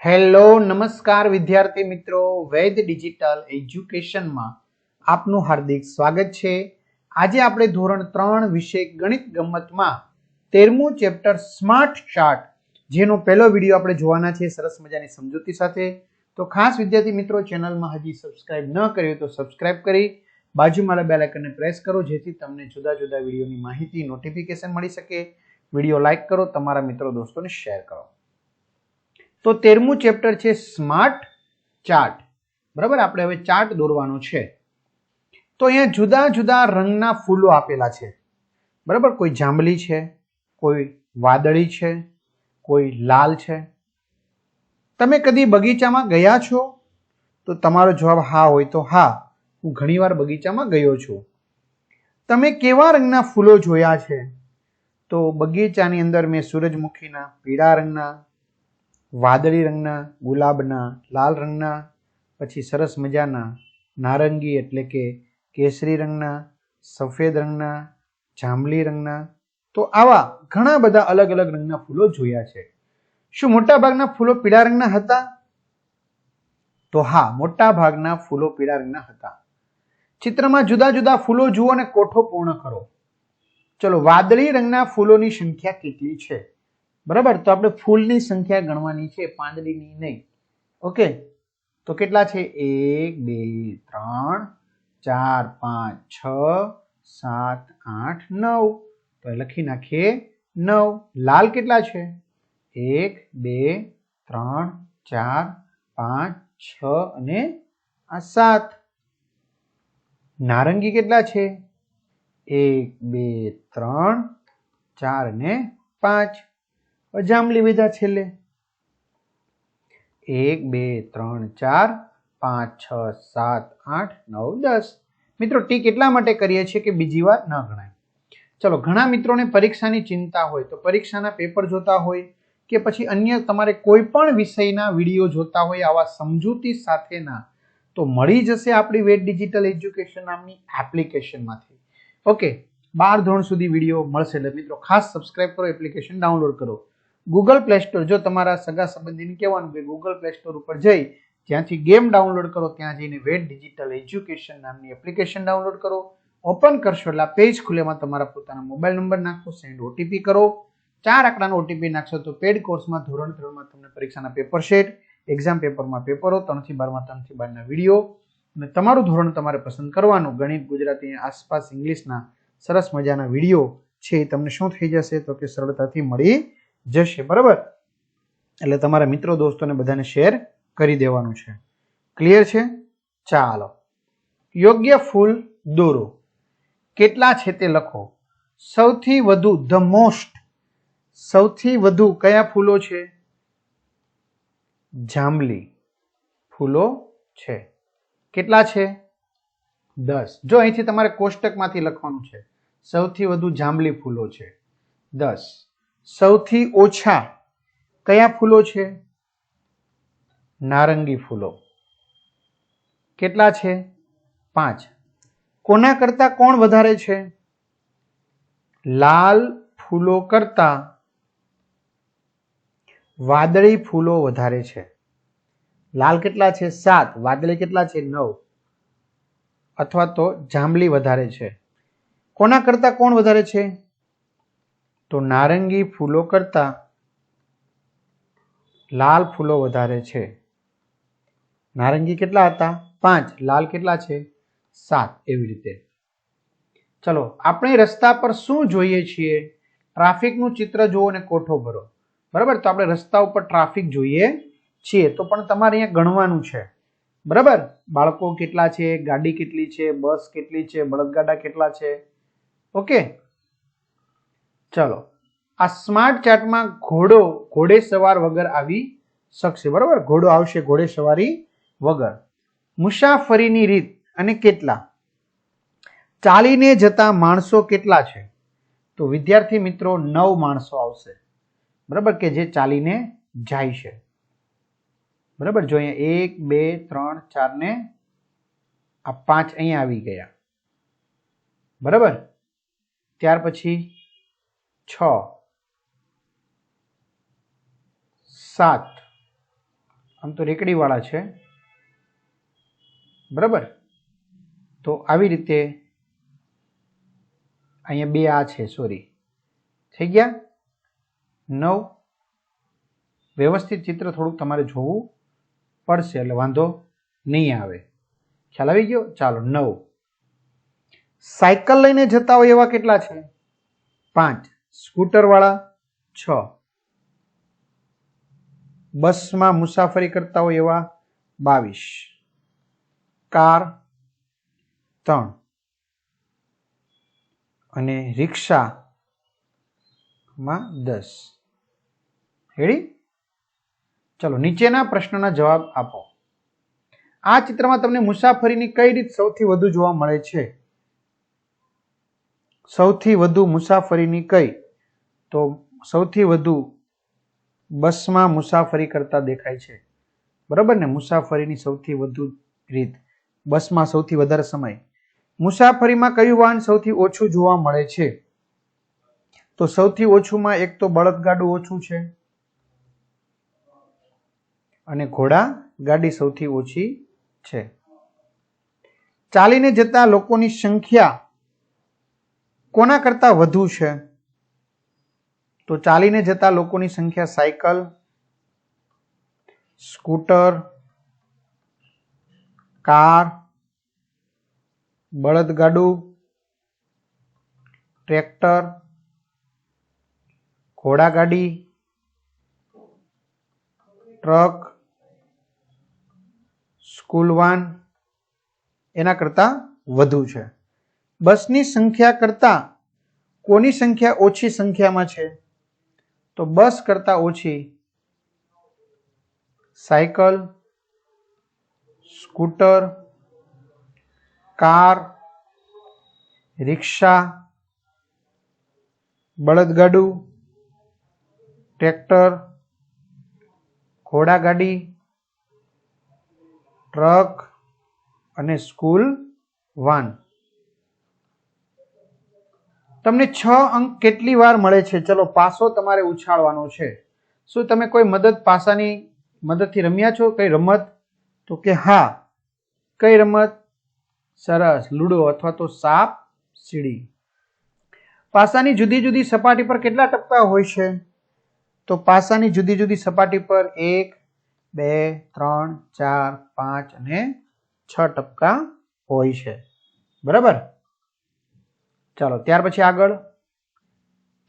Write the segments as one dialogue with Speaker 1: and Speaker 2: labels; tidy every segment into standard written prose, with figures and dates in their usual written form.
Speaker 1: Hello નમસ્કાર વિદ્યાર્થી મિત્રો, વૈદ ડિજિટલ એજ્યુકેશનમાં આપનું હાર્દિક સ્વાગત છે। આજે આપણે ધોરણ 3 વિષય ગણિત ગમ્મતમાં 13મું ચેપ્ટર સ્માર્ટ ચાર્ટ જેનો પહેલો વિડીયો આપણે જોવાના છે સરસ મજાની સમજૂતી સાથે। તો ખાસ વિદ્યાર્થી મિત્રો, ચેનલમાં હજી સબસ્ક્રાઇબ ન કર્યું તો સબસ્ક્રાઇબ કરી બાજુમાં બેલ આઇકનને પ્રેસ કરો જેથી તમને જુદા જુદા વિડીયોની માહિતી નોટિફિકેશન મળી શકે। વિડીયો લાઈક કરો, તમારા મિત્રો દોસ્તોને શેર કરો। તો 13મું ચેપ્ટર છે સ્માર્ટ ચાર્ટ। બરાબર, આપણે હવે ચાર્ટ દોરવાનો છે। તો અહીંયા જુદા જુદા રંગના ફૂલો આપેલા છે। બરાબર, કોઈ જાંબલી છે, કોઈ વાદળી છે, કોઈ લાલ છે। તમે કદી બગીચામાં ગયા છો? તો તમારો જવાબ હા હોય તો હા, હું ઘણીવાર બગીચામાં ગયો છું। તમે કેવા રંગના ફૂલો જોયા છે? તો બગીચાની અંદર મેં સૂરજમુખીના પીળા રંગના, વાદળી રંગના, ગુલાબના, લાલ રંગના, પછી સરસ મજાના નારંગી એટલે કે કેસરી રંગના, સફેદ રંગના, જાંબલી રંગના, તો આવા ઘણા બધા અલગ અલગ રંગના ફૂલો જોયા છે। શું મોટા ભાગના ફૂલો પીળા રંગના હતા? તો હા, મોટા ભાગના ફૂલો પીળા રંગના હતા। ચિત્રમાં જુદા જુદા ફૂલો જુઓ અને કોઠો પૂર્ણ કરો। ચલો, વાદળી રંગના ફૂલોની સંખ્યા કેટલી છે? બરાબર, તો આપણે ફૂલની સંખ્યા ગણવાની છે, પાંદડીની નહીં। ઓકે, તો કેટલા છે? 1 2 3 4 5 6 7 8 9, તો લખી નાખીએ 9। લાલ કેટલા છે? 1 2 3 4 5 6 અને આ 7। નારંગી કેટલા છે? 1 2 3 4 અને 5। જાંબલી વિધા છેલ્લે 1 2 3 4 5 6 7 8 9 10। મિત્રો, ટીક એટલા માટે કરીએ છીએ કે બીજી વાર ન ગણાય। ચલો, ઘણા મિત્રોને પરીક્ષાની ચિંતા હોય તો પરીક્ષાના પેપર જોતા હોય કે પછી અન્ય તમારે કોઈ પણ વિષયના વિડીયો જોતા હોય આવા સમજૂતી સાથેના, તો મળી જશે આપણી વેદ ડિજિટલ એજ્યુકેશન નામની એપ્લિકેશનમાંથી। ઓકે, 12 ધોરણ સુધી વિડીયો મળશે, એટલે મિત્રો ખાસ સબસ્ક્રાઇબ કરો, એપ્લિકેશન ડાઉનલોડ કરો। ગૂગલ પ્લે સ્ટોર, જો તમારા સગા સંબંધીને કહેવાનું કે ગૂગલ પ્લે સ્ટોર ઉપર જઈ જ્યાંથી ગેમ ડાઉનલોડ કરો ત્યાં જઈને વેદ ડિજિટલ એજ્યુકેશન નામની એપ્લિકેશન ડાઉનલોડ કરો। ઓપન કરશો એટલે પેજ ખુલેમાં તમારા પોતાના મોબાઈલ નંબર નાખો, સેન્ડ ઓટીપી કરો। 4 આંકડાનો ઓટીપી નાખશો તો પેડ કોર્સમાં ધોરણ 3માં તમને પરીક્ષાના પેપર સેટ, એક્ઝામ પેપરમાં પેપરો, 3 થી 12માં 3 થી 12ના વિડીયો અને તમારું ધોરણ તમારે પસંદ કરવાનું। ગણિત, ગુજરાતી, આસપાસ ઇંગ્લિશના સરસ મજાના વિડીયો છે એ તમને શું થઈ જશે તો કે સરળતાથી મળી જશે। બરાબર, એટલે તમારા મિત્રો દોસ્તોને બધાને શેર કરી દેવાનું છે। ક્લિયર છે? ચાલો, યોગ્ય ફૂલ દોરો। કેટલા છે તે લખો। સૌથી વધુ, ધ મોસ્ટ, સૌથી વધુ કયા ફૂલો છે? જાંબલી ફૂલો છે। કેટલા છે? 10। જો અહીંથી તમારે કોષ્ટકમાંથી લખવાનું છે, સૌથી વધુ જાંબલી ફૂલો છે 10। સૌથી ઓછા કયા ફૂલો છે? નારંગી ફૂલો। કેટલા છે? 5। કોના કરતા કોણ વધારે છે? લાલ ફૂલો કરતા વાદળી ફૂલો વધારે છે। લાલ કેટલા છે? 7। વાદળી કેટલા છે? 9। અથવા તો જાંબલી વધારે છે। કોના કરતા કોણ વધારે છે? તો નારંગી ફૂલો કરતા લાલ ફૂલો વધારે છે। નારંગી કેટલા હતા? 5। લાલ કેટલા છે? 7। એવી રીતે ચલો, આપણે રસ્તા પર શું જોઈએ છીએ? ટ્રાફિકનું ચિત્ર જુઓ અને કોઠો ભરો। બરાબર, તો આપણે રસ્તા ઉપર ટ્રાફિક જોઈએ છીએ, તો પણ તમારે અહીંયા ગણવાનું છે। બરાબર, બાળકો કેટલા છે, ગાડી કેટલી છે, બસ કેટલી છે, બળદગાડા કેટલા છે। ઓકે, ચલો, આ સ્માર્ટ ચાર્ટમાં ઘોડે સવાર વગર આવી શકશે। બરાબર, ઘોડો આવશે ઘોડે સવારી વગર। મુસાફરીની રીત અને કેટલા? ચાલીને જતા માણસો કેટલા છે? તો વિદ્યાર્થી મિત્રો 9 માણસો આવશે। બરાબર, કે જે ચાલીને જાય છે। બરાબર, જો અહીંયા 1 2 3 4 ને આ 5 અહીંયા આવી ગયા। બરાબર, ત્યાર પછી 6 7 આમ તો રેકડી વાળા છે, બરાબર. તો આવી રીતે અહીંયા બે આ છે, સોરી, થઈ ગયા 9. વ્યવસ્થિત ચિત્ર થોડુંક તમારે જોવું પડશે એટલે વાંધો નહીં આવે. ખ્યાલ આવી ગયો? ચાલો 9. સાયકલ લઈને જતા હોય એવા કેટલા છે? 5. સ્કૂટર વાળા 6. બસમાં મુસાફરી કરતા હોય એવા 22. કાર 3 અને રિક્ષામાં 10. રેડી? ચલો નીચેના પ્રશ્નના જવાબ આપો. આ ચિત્રમાં તમને મુસાફરીની કઈ રીત સૌથી વધુ જોવા મળે છે? સૌથી વધુ મુસાફરીની કઈ? તો સૌથી વધુ બસમાં મુસાફરી કરતા દેખાય છે, બરાબર ને? મુસાફરીની સૌથી વધુ રીત બસમાં સૌથી વધારે સમય. મુસાફરીમાં કયું વાહન સૌથી ઓછું જોવા મળે છે? તો સૌથી ઓછુંમાં એક તો બળદગાડું ઓછું છે અને ઘોડા ગાડી સૌથી ઓછી છે. ચાલીને જતા લોકોની સંખ્યા કોના કરતા વધુ છે? તો ચાલીને જતા લોકોની સંખ્યા સાયકલ, સ્કૂટર, કાર, બળદગાડું, ટ્રેક્ટર, ઘોડાગાડી, ટ્રક, સ્કૂલ વાન એના કરતા વધુ છે. બસની સંખ્યા કરતા કોની સંખ્યા ઓછી સંખ્યામાં છે? તો બસ કરતા ઓછી સાયકલ, સ્કૂટર, કાર, રિક્ષા, બળદગાડું, ટ્રેક્ટર, ઘોડાગાડી, ટ્રક અને સ્કૂલ વાન. તમને 6 અંક કેટલી વાર મળે છે? ચલો પાસો તમારે ઉછાળવાનો છે. શું તમે કોઈ પાસાની મદદથી રમ્યા છો? કઈ રમત? તો કે હા. કઈ રમત? સરસ, લૂડો અથવા તો સાપ સીડી. પાસાની જુદી જુદી સપાટી પર કેટલા ટપકા હોય છે? તો પાસાની જુદી જુદી સપાટી પર 1, 2, 3, 4, 5 અને 6 ટપકા હોય છે, બરાબર. ચાલો ત્યાર પછી આગળ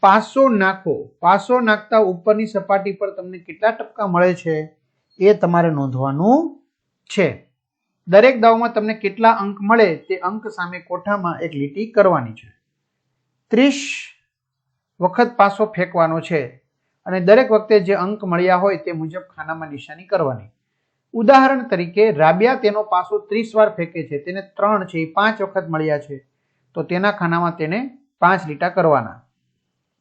Speaker 1: પાસો નાખો. પાસો નાખતા ઉપરની સપાટી પર તમને કેટલા ટપકા મળે છે એ તમારે નોંધવાનું છે. દરેક દાવમાં તમને કેટલા અંક મળે તે અંક સામે કોઠામાં એક લીટી કરવાની છે. 30 વખત પાસો ફેંકવાનો છે અને દરેક વખતે જે અંક મળ્યા હોય તે મુજબ ખાનામાં નિશાની કરવાની. ઉદાહરણ તરીકે રાબિયા તેનો પાસો 30 વાર ફેંકે છે, તેને 3 છે એ 5 વખત મળ્યા છે, તો તેના ખાનામાં તેને 5 લીટા કરવાના,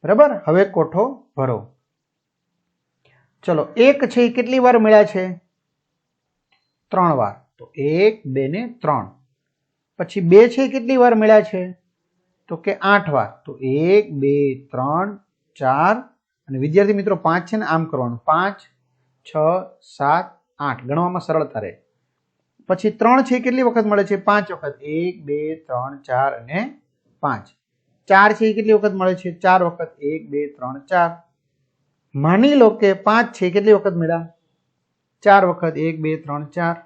Speaker 1: બરાબર. હવે કોઠો ભરો. ચલો 1 છે એ કેટલી વાર મળ્યા છે? 3 વાર, તો 1, 2 ને 3. પછી 2 છે એ કેટલી વાર મળ્યા છે? તો કે 8 વાર, તો 1, 2, 3, 4 અને વિદ્યાર્થી મિત્રો 5 છે ને આમ કરવાનું, 5, 6, 7, 8 ગણવામાં સરળતા રહે. પછી 3 છે કેટલી વખત મળે છે? 5 વખત, 1, 2, 3, 4 અને 5. 4 છે એ કેટલી વખત મળે છે? 4 વખત, 1, 2, 3, 4. માની લો કે 5 છે કેટલી વખત મળ્યા? 4 વખત, 1, 2, 3, 4.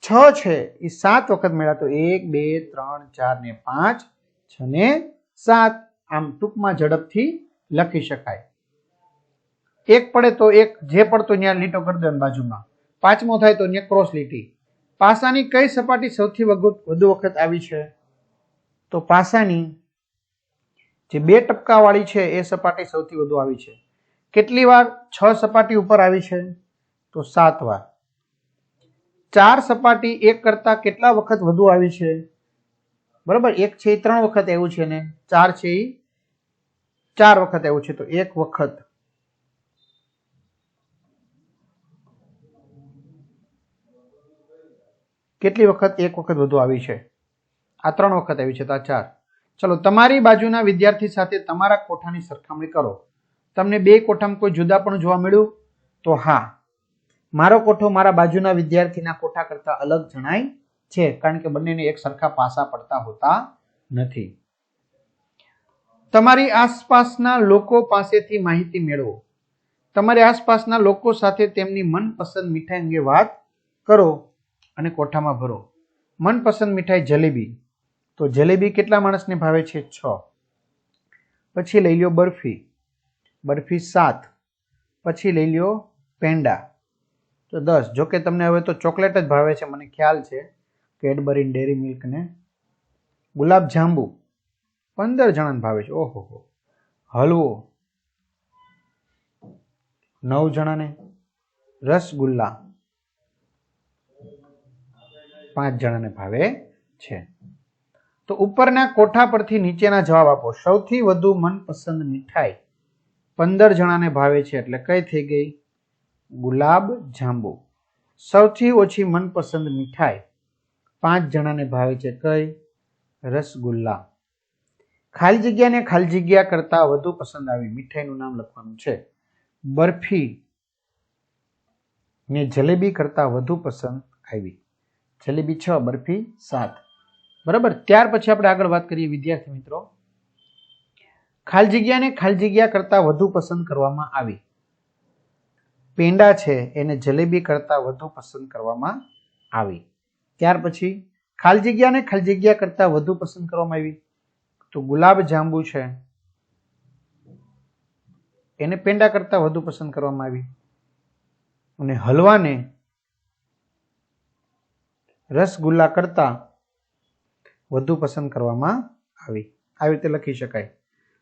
Speaker 1: 6 છે એ 7 વખત મળ્યા, તો 1, 2, 3, 4 ને 5, 6 ને 7. આમ ટૂંકમાં ઝડપથી લખી શકાય. એક પડે તો એક, જે પડતો ત્યાં લીટો કરી દેવાની બાજુમાં. 5મો થાય તો ત્યાં ક્રોસ લીટી. પાસાની કઈ સપાટી સૌથી વધુ વખત આવી છે? તો પાસાની જે 2 ટપકા વાળી છે એ સપાટી સૌથી વધુ આવી છે. કેટલી વાર? 6 સપાટી ઉપર આવી છે, તો 7 વાર. 4 સપાટી 1 કરતા કેટલા વખત વધુ આવી છે? બરાબર, 1 છે એ 3 વખત આવ્યું છે ને 4 છે એ 4 વખત આવ્યું છે, તો 1 વખત. કેટલી વખત? 1 વખત વધુ આવી છે. આ 3 વખત આવી છે, તો આ 4. ચલો તમારી બાજુના વિદ્યાર્થી સાથે તમારા કોઠાની સરખામણી કરો. તમને 2 કોઠામાં કોઈ જુદા પણ જોવા મળ્યું? તો હા, મારો કોઠો મારા બાજુના વિદ્યાર્થીના કોઠા કરતા અલગ જણાય છે, કારણ કે બંનેને એક સરખા પાસા પડતા હોતા નથી. તમારી આસપાસના લોકો પાસેથી માહિતી મેળવો. તમારી આસપાસના લોકો સાથે તેમની મનપસંદ મીઠાઈ અંગે વાત કરો અને કોઠામાં ભરો. મનપસંદ મીઠાઈ જલેબી, તો જલેબી કેટલા માણસને ભાવે છે? 6. પછી લઈ લ્યો બરફી, બરફી 7. પછી લઈ લ્યો પેંડા, તો 10. જો કે તમને હવે તો ચોકલેટ જ ભાવે છે, મને ખ્યાલ છે, કેડબરી ડેરી મિલ્ક ને. ગુલાબ જાંબુ 15 જણાને ભાવે છે. ઓહો. હલવો 9 જણાને. રસગુલ્લા 5 જણાને ભાવે છે. તો ઉપરના કોઠા પરથી નીચેના જવાબ આપો. સૌથી વધુ મનપસંદ મીઠાઈ 15 જણાને ભાવે છે, એટલે કઈ થઈ ગઈ? ગુલાબ જાંબુ. સૌથી ઓછી મનપસંદ મીઠાઈ 5 જણાને ભાવે છે, કઈ? રસગુલ્લા. ખાલી જગ્યાને ખાલી જગ્યા કરતા વધુ પસંદ આવી મીઠાઈનું નામ લખવાનું છે. બરફી ને જલેબી કરતા વધુ પસંદ આવી. જલેબી 6, બરફી 7. બરાબર. ત્યાર પછી આપણે આગળ વાત કરીએ વિદ્યાર્થી મિત્રો. ખાલી જગ્યાને ખાલી જગ્યા કરતા વધુ પસંદ કરવામાં આવી. પેંડા છે એને જલેબી કરતા વધુ પસંદ કરવામાં આવી. ત્યાર પછી ખાલી જગ્યાને ખાલી જગ્યા કરતા વધુ પસંદ કરવામાં આવી, તો ગુલાબ જાંબુ છે એને પેંડા કરતા વધુ પસંદ કરવામાં આવી, અને હલવાને રસગુલ્લા કરતા વધુ પસંદ કરવામાં આવી. આવી રીતે લખી શકાય.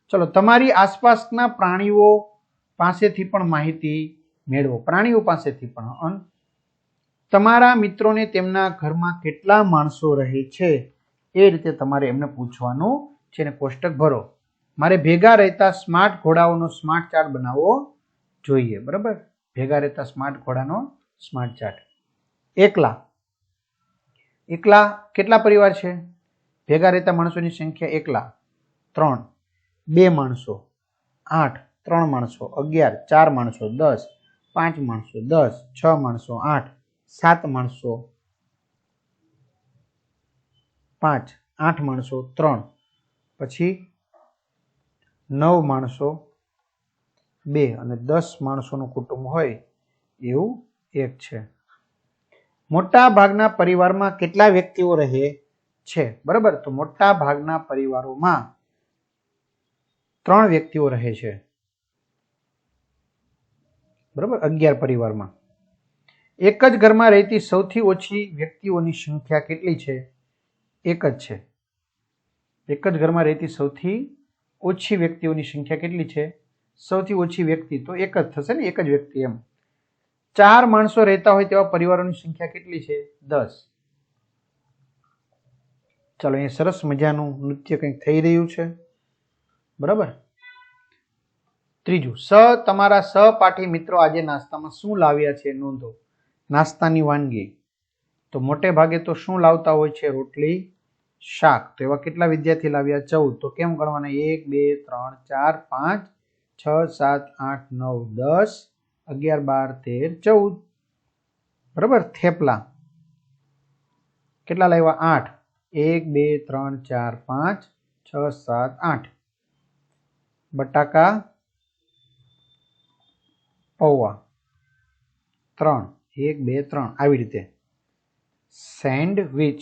Speaker 1: ચલો, તમારી આસપાસના પ્રાણીઓ પાસેથી પણ માહિતી મેળવો. પ્રાણીઓ પાસેથી પણ. તમારા મિત્રોને તેમના ઘરમાં કેટલા માણસો રહે છે એ રીતે તમારે એમને પૂછવાનું છે ને કોષ્ટક ભરો. મારે ભેગા રહેતા સ્માર્ટ ઘોડાઓનો સ્માર્ટ ચાર્ટ બનાવવો જોઈએ. બરાબર. ભેગા રહેતા સ્માર્ટ ઘોડાનો સ્માર્ટ ચાર્ટ. એકલા કેટલા પરિવાર છે? ભેગા રહેતા માણસોની સંખ્યા એકલા 3, 2 માણસો 8, 3 માણસો 11, 4 માણસો 10, 5 માણસો 10, 6 માણસો 8, 7 માણસો 5, 8 માણસો 3, પછી 9 માણસો 2 અને 10 માણસોનું કુટુંબ હોય એવું એક છે. મોટા ભાગના પરિવારમાં કેટલા વ્યક્તિઓ રહે છે? બરાબર. તો મોટા ભાગના પરિવારોમાં 3 વ્યક્તિઓ રહે છે. બરાબર. 11 પરિવારમાં. એક જ ઘરમાં રહેતી સૌથી ઓછી વ્યક્તિઓની સંખ્યા કેટલી છે? એક જ છે. એક જ ઘરમાં રહેતી સૌથી ઓછી વ્યક્તિઓની સંખ્યા કેટલી છે? સૌથી ઓછી વ્યક્તિ તો એક જ થશે ને, એક જ વ્યક્તિ એમ. 4 માણસો રહેતા હોય તેવા પરિવારોની સંખ્યા કેટલી છે? 10. ચાલો, અહીંયા સરસ મજાનું નૃત્ય કંઈક થઈ રહ્યું છે. બરાબર. ત્રીજું, તમારા સહપાઠી મિત્રો આજે નાસ્તામાં શું લાવ્યા છે નોંધો. નાસ્તાની વાનગી તો મોટે ભાગે તો શું લાવતા હોય છે? રોટલી, શાક. તો એવા કેટલા વિદ્યાર્થી લાવ્યા? 14. તો કેમ ગણવાના? 1, 2, 3, 4, 5, 6, 7, 8, 9, 10, 11, 12, 13, 14. બરાબર. થેપલા કેટલા લાવ્યા? 8. 1, 2, 3, 4, 5, 6, 7, 8. બટાકા પૌવા 3. 1, 2, 3. આવી રીતે. સેન્ડવિચ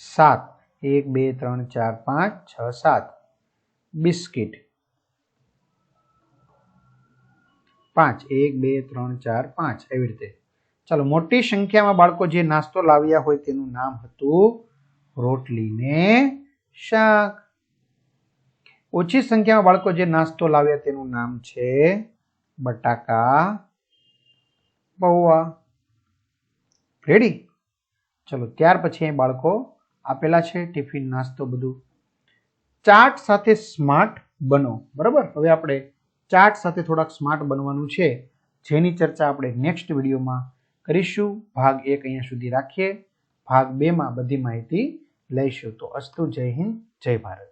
Speaker 1: 7. 1, 2, 3, 4, 5, 6, 7. બિસ્કિટ 5. 1, 2, 3, 4, 5. એવી રીતે. ચાલો, મોટી સંખ્યામાં બાળકો જે નાસ્તો લાવ્યા હોય તેનું નામ હતું રોટલી ને શાક. ઓછી સંખ્યામાં બાળકો જે નાસ્તો લાવ્યા તેનું નામ છે બટાકા પૌવા. રેડી? ચલો, ત્યાર પછી અહીં બાળકો આપેલા છે ટિફિન, નાસ્તો બધું. ચાર્ટ સાથે સ્માર્ટ બનો. બરાબર. હવે આપણે ચાર્ટ સાથે થોડાક સ્માર્ટ બનવાનું છે, જેની ચર્ચા આપણે નેક્સ્ટ વિડીયોમાં કરીશું. ભાગ 1 અહીંયા સુધી રાખીએ. ભાગ 2 માં બધી માહિતી લઈશું. તો અસ્તુ. જય હિન્દ, જય ભારત.